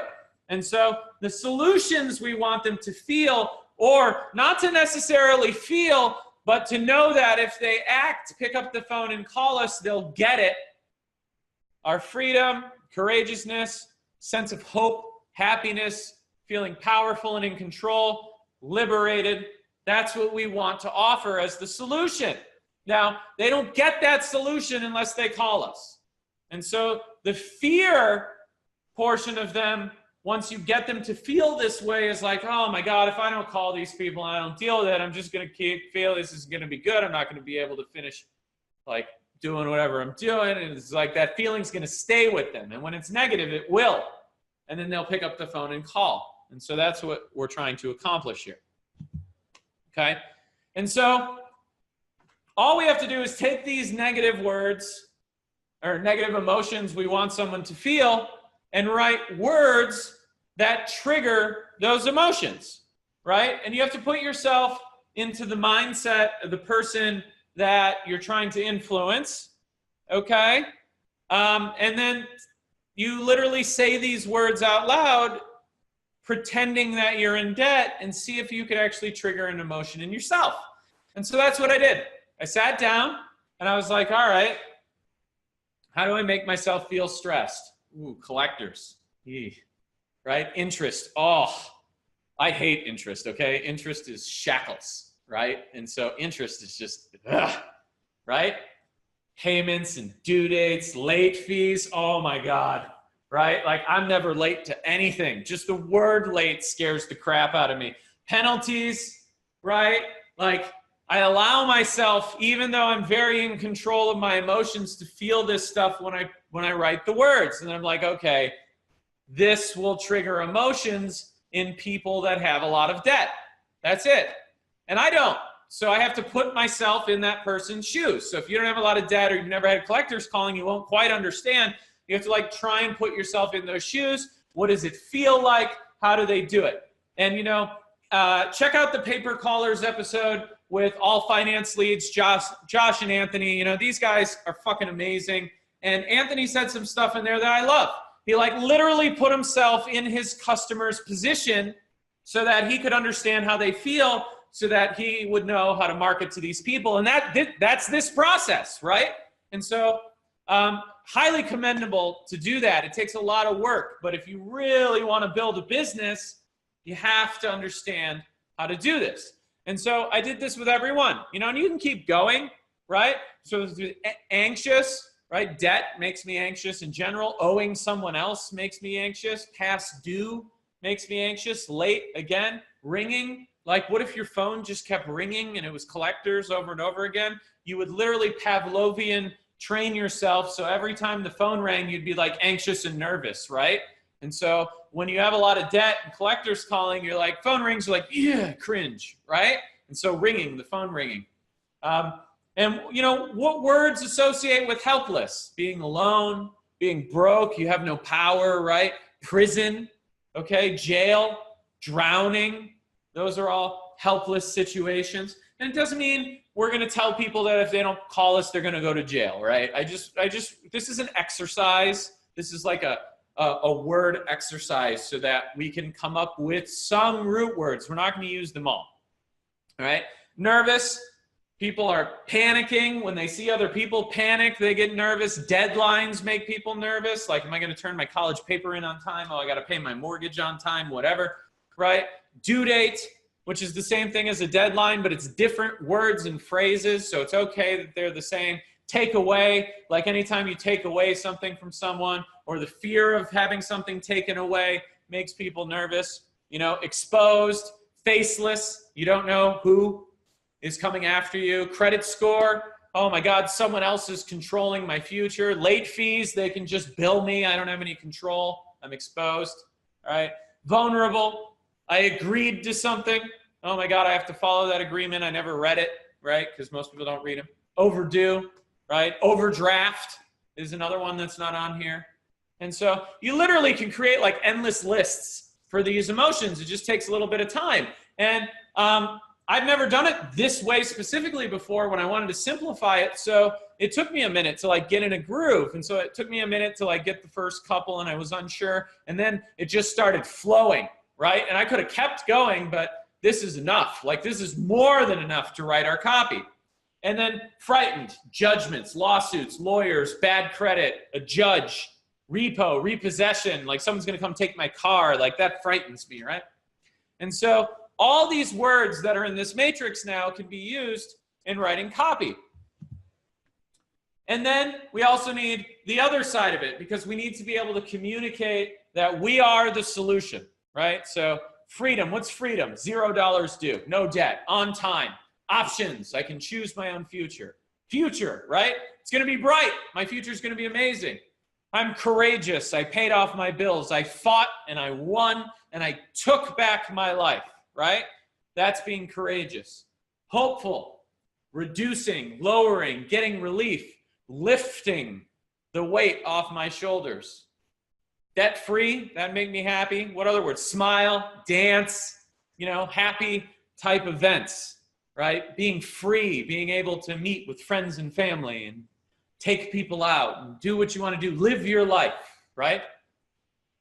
And so the solutions we want them to feel, or not to necessarily feel, but to know that if they act, pick up the phone and call us, they'll get it. Our freedom, courageousness, sense of hope, happiness, feeling powerful and in control, liberated. That's what we want to offer as the solution. Now, they don't get that solution unless they call us. And so the fear portion of them, once you get them to feel this way, is like, oh my God, if I don't call these people and I don't deal with it, I'm just going to feel this is going to be good. I'm not going to be able to finish like doing whatever I'm doing. And it's like that feeling's going to stay with them. And when it's negative, it will. And then they'll pick up the phone and call. And so that's what we're trying to accomplish here. Okay? And so all we have to do is take these negative words or negative emotions we want someone to feel and write words that trigger those emotions, right? And you have to put yourself into the mindset of the person that you're trying to influence, okay? And then you literally say these words out loud, pretending that you're in debt, and see if you could actually trigger an emotion in yourself. And so that's what I did. I sat down and I was like, all right, how do I make myself feel stressed? Ooh, collectors, right? Interest, oh, I hate interest, okay? Interest is shackles, right? And so interest is just, ugh, right? Payments and due dates, late fees, oh my God, right? Like I'm never late to anything. Just the word late scares the crap out of me. Penalties, right? Like I allow myself, even though I'm very in control of my emotions, to feel this stuff when I write the words. And I'm like, okay, this will trigger emotions in people that have a lot of debt. That's it. And I don't. So I have to put myself in that person's shoes. So if you don't have a lot of debt or you've never had collectors calling, you won't quite understand. You have to like try and put yourself in those shoes. What does it feel like? How do they do it? And, check out the Paper Callers episode with All Finance Leads, Josh and Anthony. These guys are fucking amazing. And Anthony said some stuff in there that I love. He like literally put himself in his customer's position so that he could understand how they feel, so that he would know how to market to these people. And that's this process, right? And so highly commendable to do that. It takes a lot of work, but if you really want to build a business, you have to understand how to do this. And so I did this with everyone, and you can keep going, right? So anxious, right? Debt makes me anxious in general. Owing someone else makes me anxious. Past due makes me anxious. Late, again. Ringing, like what if your phone just kept ringing and it was collectors over and over again? You would literally Pavlovian train yourself, so every time the phone rang, you'd be like anxious and nervous, right? And so when you have a lot of debt and collectors calling, you're like, phone rings, you're like, yeah, cringe, right? And so ringing, the phone ringing. And what words associate with helpless? Being alone, being broke, you have no power, right? Prison, okay, jail, drowning. Those are all helpless situations. And it doesn't mean we're going to tell people that if they don't call us, they're going to go to jail, right? This is an exercise. This is like a word exercise so that we can come up with some root words. We're not going to use them all right? Nervous. People are panicking. When they see other people panic, they get nervous. Deadlines make people nervous. Like, am I going to turn my college paper in on time? Oh, I got to pay my mortgage on time, whatever, right? Due date, which is the same thing as a deadline, but it's different words and phrases, so it's okay that they're the same. Take away, like anytime you take away something from someone, or the fear of having something taken away makes people nervous. Exposed, faceless, you don't know who is coming after you. Credit score, oh my God, someone else is controlling my future. Late fees, they can just bill me. I don't have any control. I'm exposed, all right? Vulnerable, I agreed to something. Oh my God, I have to follow that agreement. I never read it, right? Because most people don't read them. Overdue, right? Overdraft is another one that's not on here. And so you literally can create like endless lists for these emotions. It just takes a little bit of time. And I've never done it this way specifically before when I wanted to simplify it. So it took me a minute to like get in a groove. And so it took me a minute to like get the first couple and I was unsure. And then it just started flowing, right? And I could have kept going, but this is enough. Like this is more than enough to write our copy. And then frightened, judgments, lawsuits, lawyers, bad credit, a judge, repo, repossession, like someone's going to come take my car, like that frightens me, right? And so all these words that are in this matrix now can be used in writing copy. And then we also need the other side of it because we need to be able to communicate that we are the solution, right? So freedom, what's freedom? $0 due, no debt, on time, options, I can choose my own future. Future, right? It's going to be bright. My future is going to be amazing. I'm courageous. I paid off my bills. I fought and I won and I took back my life, right? That's being courageous. Hopeful, reducing, lowering, getting relief, lifting the weight off my shoulders. Debt-free, that make me happy. What other words? Smile, dance, happy type events, right? Being free, being able to meet with friends and family and take people out and do what you want to do. Live your life, right?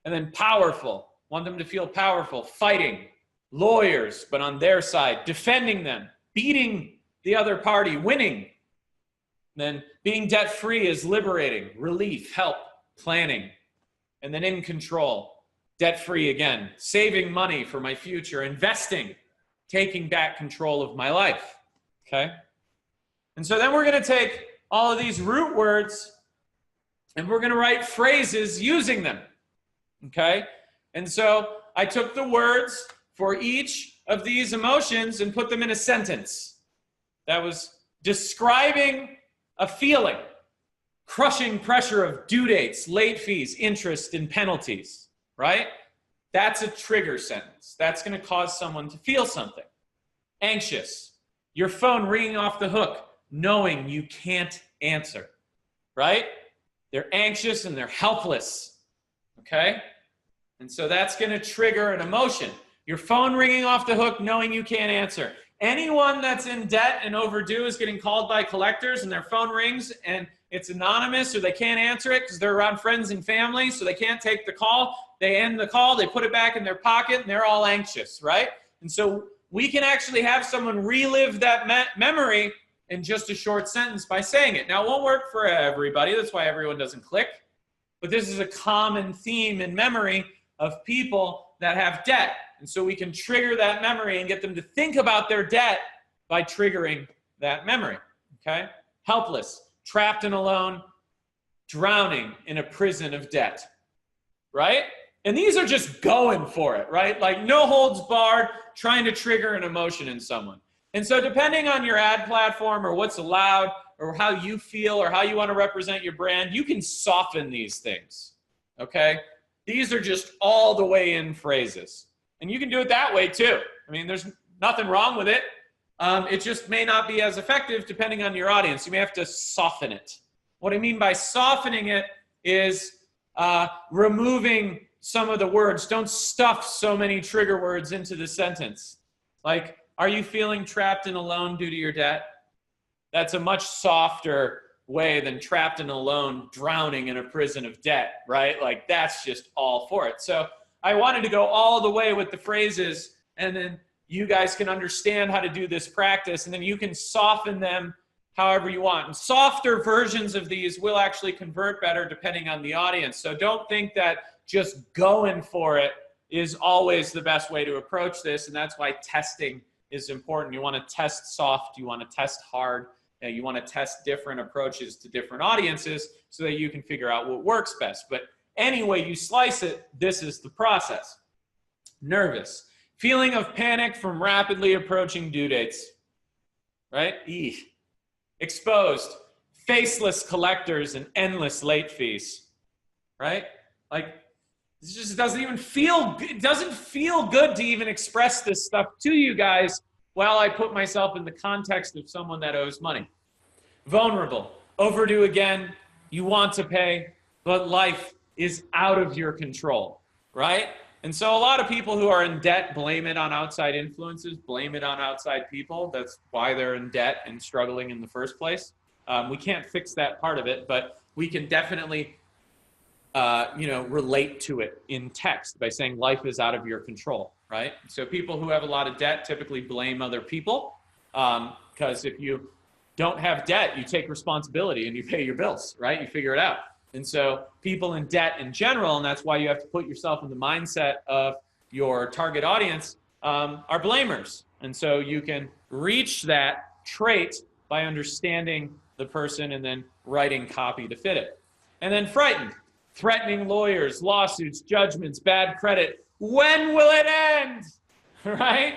And then powerful, want them to feel powerful. Fighting, lawyers, but on their side, defending them, beating the other party, winning. Then being debt-free is liberating, relief, help, planning. And then in control, debt-free again, saving money for my future, investing, taking back control of my life, okay? And so then we're going to take all of these root words and we're going to write phrases using them, okay? And so I took the words for each of these emotions and put them in a sentence that was describing a feeling, crushing pressure of due dates, late fees, interest, and penalties, right? That's a trigger sentence. That's going to cause someone to feel something. Anxious, Your phone ringing off the hook, knowing you can't answer, right? They're anxious and they're helpless, okay? And so that's going to trigger an emotion. Your phone ringing off the hook, knowing you can't answer. Anyone that's in debt and overdue is getting called by collectors and their phone rings and it's anonymous or they can't answer it because they're around friends and family, so they can't take the call. They end the call, they put it back in their pocket, and they're all anxious, right? And so we can actually have someone relive that memory in just a short sentence by saying it. Now, it won't work for everybody. That's why everyone doesn't click. But this is a common theme in memory of people that have debt. And so we can trigger that memory and get them to think about their debt by triggering that memory, okay? Helpless, trapped and alone, drowning in a prison of debt, right? And these are just going for it, right? Like no holds barred, trying to trigger an emotion in someone. And so depending on your ad platform or what's allowed or how you feel or how you want to represent your brand, you can soften these things, okay? These are just all the way in phrases. And you can do it that way too. I mean, there's nothing wrong with it. It just may not be as effective depending on your audience. You may have to soften it. What I mean by softening it is removing some of the words. Don't stuff so many trigger words into the sentence. Like, are you feeling trapped and alone due to your debt? That's a much softer way than trapped and alone, drowning in a prison of debt, right? Like that's just all for it. So I wanted to go all the way with the phrases, and then you guys can understand how to do this practice, and then you can soften them however you want. And softer versions of these will actually convert better depending on the audience. So don't think that just going for it is always the best way to approach this, and that's why testing is important. You want to test soft, you want to test hard, you want to test different approaches to different audiences so that you can figure out what works best. But any way you slice it, this is the process. Nervous. Feeling of panic from rapidly approaching due dates, right? Exposed. Faceless collectors and endless late fees, right? Like, it just doesn't even feel, it doesn't feel good to even express this stuff to you guys while I put myself in the context of someone that owes money. Vulnerable. Overdue again. You want to pay, but life is out of your control, right? And so a lot of people who are in debt blame it on outside influences, blame it on outside people. That's why they're in debt and struggling in the first place. We can't fix that part of it, but we can definitely relate to it in text by saying life is out of your control, right? So people who have a lot of debt typically blame other people because if you don't have debt, you take responsibility and you pay your bills, right? You figure it out. And so people in debt in general, and that's why you have to put yourself in the mindset of your target audience, are blamers. And so you can reach that trait by understanding the person and then writing copy to fit it. And then frightened. Threatening lawyers, lawsuits, judgments, bad credit. When will it end? Right?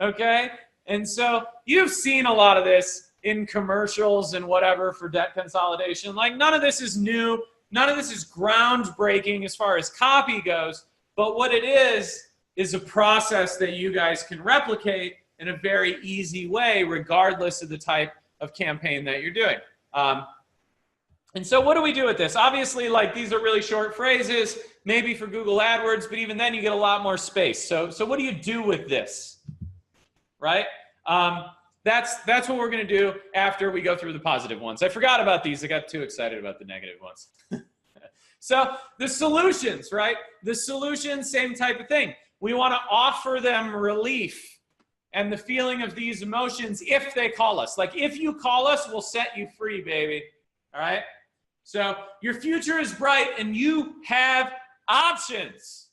Okay? And so you've seen a lot of this in commercials and whatever for debt consolidation. Like none of this is new. None of this is groundbreaking as far as copy goes. But what it is a process that you guys can replicate in a very easy way, regardless of the type of campaign that you're doing. And so what do we do with this? Obviously, like these are really short phrases, maybe for Google AdWords, but even then you get a lot more space. So what do you do with this, right? That's what we're going to do after we go through the positive ones. I forgot about these. I got too excited about the negative ones. So the solutions, right? The solutions, same type of thing. We want to offer them relief and the feeling of these emotions if they call us. Like if you call us, we'll set you free, baby. All right? So your future is bright and you have options.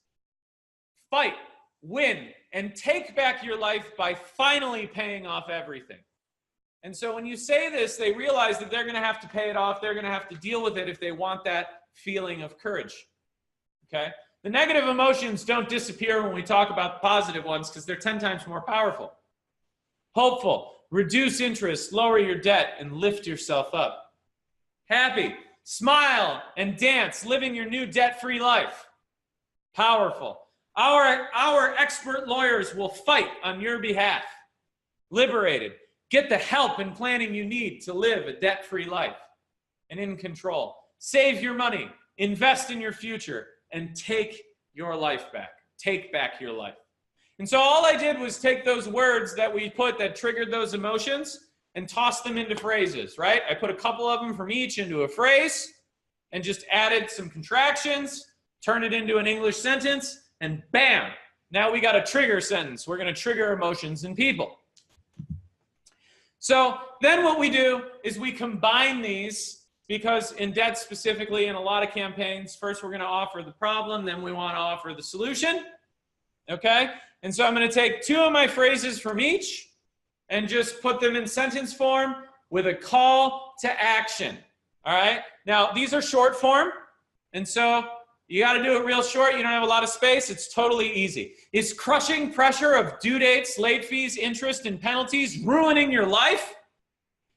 Fight, win, and take back your life by finally paying off everything. And so when you say this, they realize that they're going to have to pay it off. They're going to have to deal with it if they want that feeling of courage. Okay? The negative emotions don't disappear when we talk about the positive ones because they're 10 times more powerful. Hopeful, reduce interest, lower your debt, and lift yourself up. Happy, smile and dance, living your new debt-free life. Powerful. Our expert lawyers will fight on your behalf. Liberated. Get the help and planning you need to live a debt-free life and in control. Save your money, invest in your future, and take your life back. Take back your life. And so all I did was take those words that we put that triggered those emotions and toss them into phrases, right? I put a couple of them from each into a phrase and just added some contractions, turned it into an English sentence, and bam, now we got a trigger sentence. We're going to trigger emotions in people. So then what we do is we combine these, because in debt specifically, in a lot of campaigns, first we're going to offer the problem, then we want to offer the solution. Okay? And so I'm going to take two of my phrases from each and just put them in sentence form with a call to action. All right? Now, these are short form, and so you got to do it real short. You don't have a lot of space. It's totally easy. Is crushing pressure of due dates, late fees, interest, and penalties ruining your life?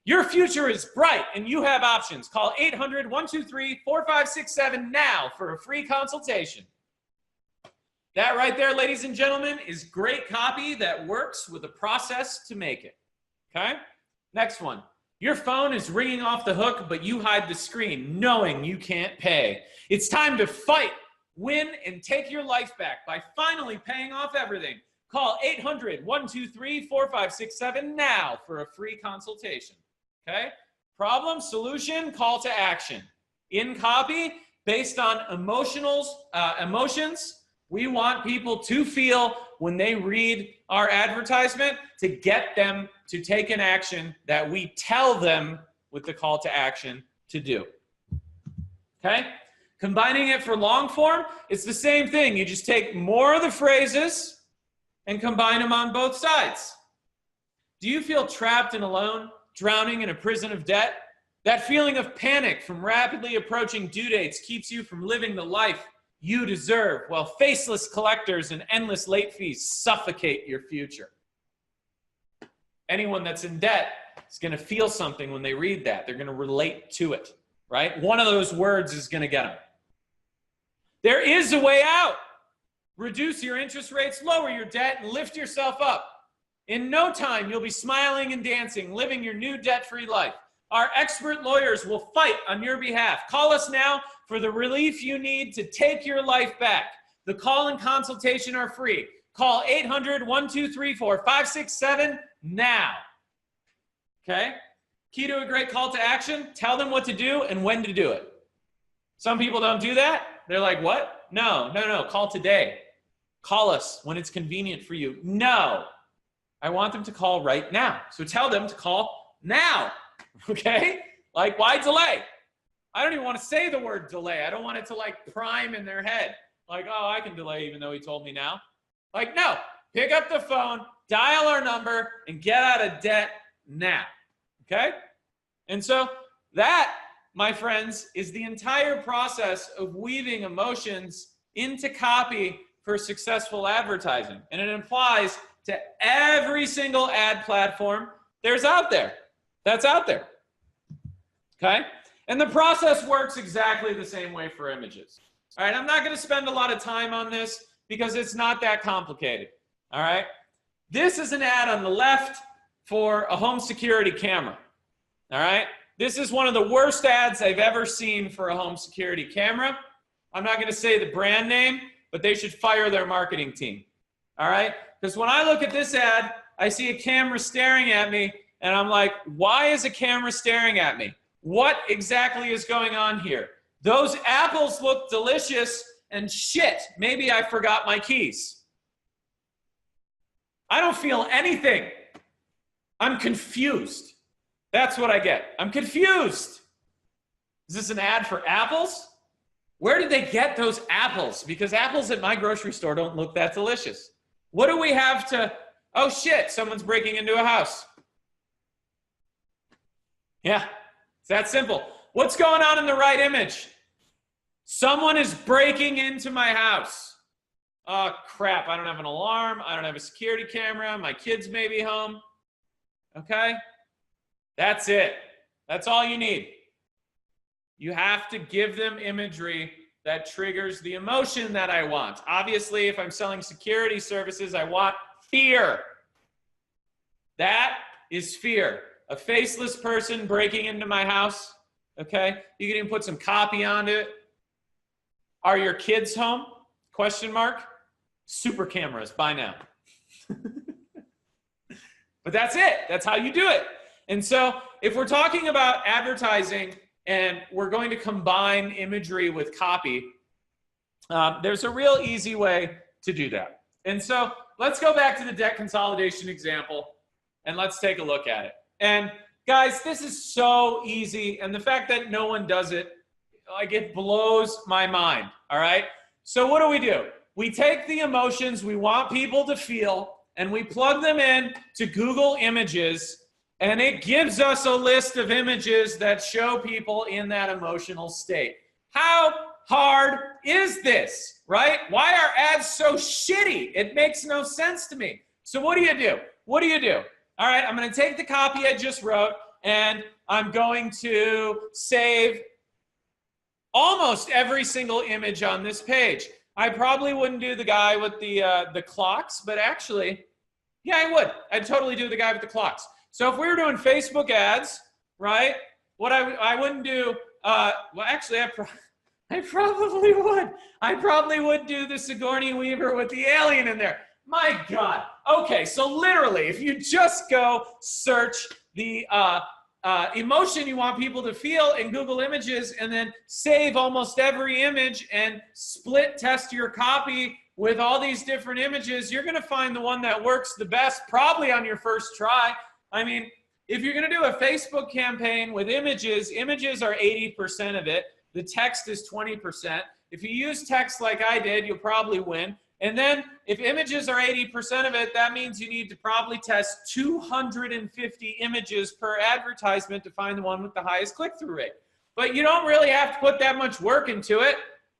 Your future is bright, and you have options. Call 800-123-4567 now for a free consultation. That right there, ladies and gentlemen, is great copy that works with a process to make it. Okay? Next one. Your phone is ringing off the hook, but you hide the screen, knowing you can't pay. It's time to fight, win, and take your life back by finally paying off everything. Call 800-123-4567 now for a free consultation. Okay? Problem, solution, call to action. In copy, based on emotions, we want people to feel when they read our advertisement to get them to take an action that we tell them with the call to action to do. Okay? Combining it for long form, it's the same thing. You just take more of the phrases and combine them on both sides. Do you feel trapped and alone, drowning in a prison of debt? That feeling of panic from rapidly approaching due dates keeps you from living the life you deserve, while faceless collectors and endless late fees suffocate your future. Anyone that's in debt is going to feel something when they read that. They're going to relate to it, right? One of those words is going to get them. There is a way out. Reduce your interest rates, lower your debt, and lift yourself up. In no time, you'll be smiling and dancing, living your new debt-free life. Our expert lawyers will fight on your behalf. Call us now for the relief you need to take your life back. The call and consultation are free. Call 800-123-4567 now. Okay? Key to a great call to action, tell them what to do and when to do it. Some people don't do that. They're like, what? No, call today. Call us when it's convenient for you. No, I want them to call right now. So tell them to call now. Okay? Like, why delay? I don't even want to say the word delay. I don't want it to like prime in their head. Like, oh, I can delay even though he told me now. Like, no, pick up the phone, dial our number, and get out of debt now. Okay? And so that, my friends, is the entire process of weaving emotions into copy for successful advertising. And it applies to every single ad platform that's out there. Okay? And the process works exactly the same way for images. All right, I'm not going to spend a lot of time on this because it's not that complicated. All right? This is an ad on the left for a home security camera. All right? This is one of the worst ads I've ever seen for a home security camera. I'm not going to say the brand name, but they should fire their marketing team. All right? Because when I look at this ad, I see a camera staring at me, and I'm like, why is a camera staring at me? What exactly is going on here? Those apples look delicious, and shit, maybe I forgot my keys. I don't feel anything. I'm confused. That's what I get. I'm confused. Is this an ad for apples? Where did they get those apples? Because apples at my grocery store don't look that delicious. What do we have to... Oh, shit, someone's breaking into a house. Yeah, it's that simple. What's going on in the right image? Someone is breaking into my house. Oh, crap, I don't have an alarm. I don't have a security camera. My kids may be home. Okay? That's it. That's all you need. You have to give them imagery that triggers the emotion that I want. Obviously, if I'm selling security services, I want fear. That is fear. A faceless person breaking into my house, okay? You can even put some copy onto it. Are your kids home? Question mark. Super cameras, buy now. But that's it. That's how you do it. And so if we're talking about advertising and we're going to combine imagery with copy, there's a real easy way to do that. And so let's go back to the debt consolidation example and let's take a look at it. And guys, this is so easy. And the fact that no one does it, like, it blows my mind. All right. So what do? We take the emotions we want people to feel and we plug them in to Google Images, and it gives us a list of images that show people in that emotional state. How hard is this, right? Why are ads so shitty? It makes no sense to me. So what do you do? All right, I'm going to take the copy I just wrote, and I'm going to save almost every single image on this page. I probably wouldn't do the guy with the clocks, but actually, yeah, I would. I'd totally do the guy with the clocks. So if we were doing Facebook ads, right, what I wouldn't do, well, actually, I probably would. I probably would do the Sigourney Weaver with the alien in there. My God. Okay, so literally, if you just go search the emotion you want people to feel in Google Images and then save almost every image and split test your copy with all these different images, you're going to find the one that works the best probably on your first try. I mean, if you're going to do a Facebook campaign with images, images are 80% of it. The text is 20%. If you use text like I did, you'll probably win. And then if images are 80% of it, that means you need to probably test 250 images per advertisement to find the one with the highest click-through rate. But you don't really have to put that much work into it.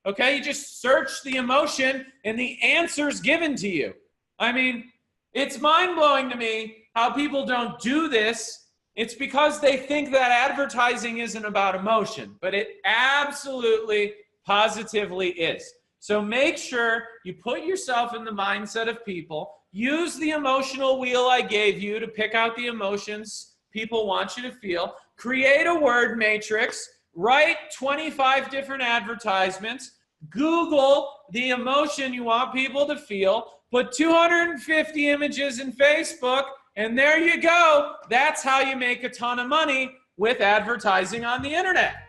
Okay, you just search the emotion and the answer's given to you. I mean, it's mind-blowing to me how people don't do this. It's because they think that advertising isn't about emotion, but it absolutely, positively is. So make sure you put yourself in the mindset of people. Use the emotional wheel I gave you to pick out the emotions people want you to feel. Create a word matrix. Write 25 different advertisements. Google the emotion you want people to feel. Put 250 images in Facebook, and there you go. That's how you make a ton of money with advertising on the internet.